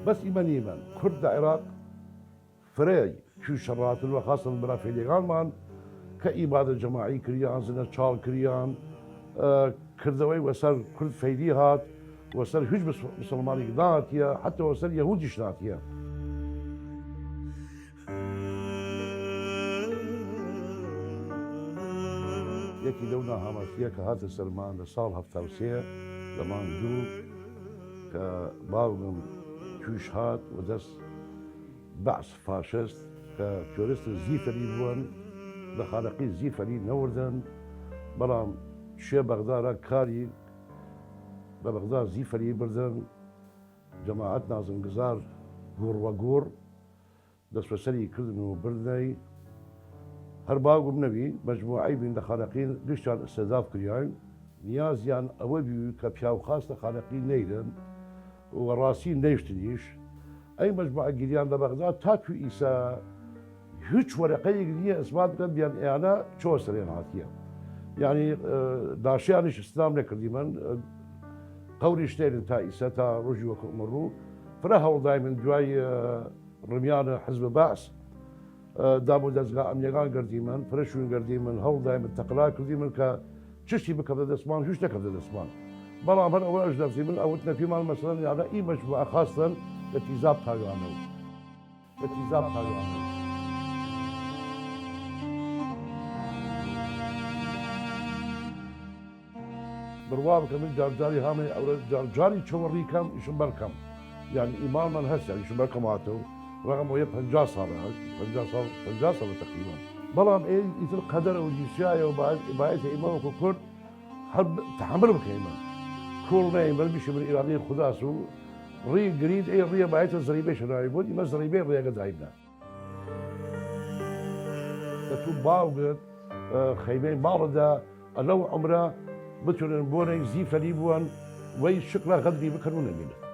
بس إيمان كرد العراق فري شو شرات وخاصة برا فيليغان مان كإبادة جماعي كريان زنا تشال كريان كردوي وصل كرد فيديهات وصل هج مسلماني قناتيا حتى وصل يهودي شناتيا يكي دونا هامسيا كهات السلمان لصال هفتاوسيا لمان جو كباوغم شوش هات ودس بعث فاشست كتورست زيفري بوان لخالقي زيفري نوردن بلام شي بغداد كاري ببغداد زيفري بردن جماعتنا زنقزار قور وقور دس وسري كردنو بردني هرباغو بنبي مجموعي بين دخالقين ليشان استهداف كريان نيازيان اوبيو كبياو خاصة خالقين نيدن وراسين نيشتنيش اي مجموعة جريان ببغداد تاكو إيسا هيش ورقة جديدة إثبات قد بيان إعنا شو سرين هاتيا يعني داشيانش إسلام نكرديمن قولي شتين تا إيسا تا رجي وكمرو فراهو دايما جواي رميان حزب بعث دامو دزغا أمنيغان قرديمن فرشون قرديمن هول دايما تقلا كرديمن كتشتي بكبدا دسمان هيش نكبدا دسمان بلام هن أول أجدر زيمن أوتنا في مال مثلا يعني إي مجموعة خاصة لتيزاب تايوانو لتيزاب تايوانو بروابك من جارجاري هامي أو جارجاري تشوري كم يشم بالكم يعني إمام من هسه يشم بالكم عاتو رغم ويا 50 صار 50 صار تقريبا بلام إيه يثل قدر وجيشاية وبعد إمام وكل حرب تحملوا بكيمان كل ما يمر بيش من إيرانية خداسو ري قريد أي ري بعد الزريبة شنو يقول إما الزريبة ري قد عيبنا تكون باوغر خيمين باردة لو عمره بتون بوني زيفة ليبوان وي شكرا غدري بكرون منه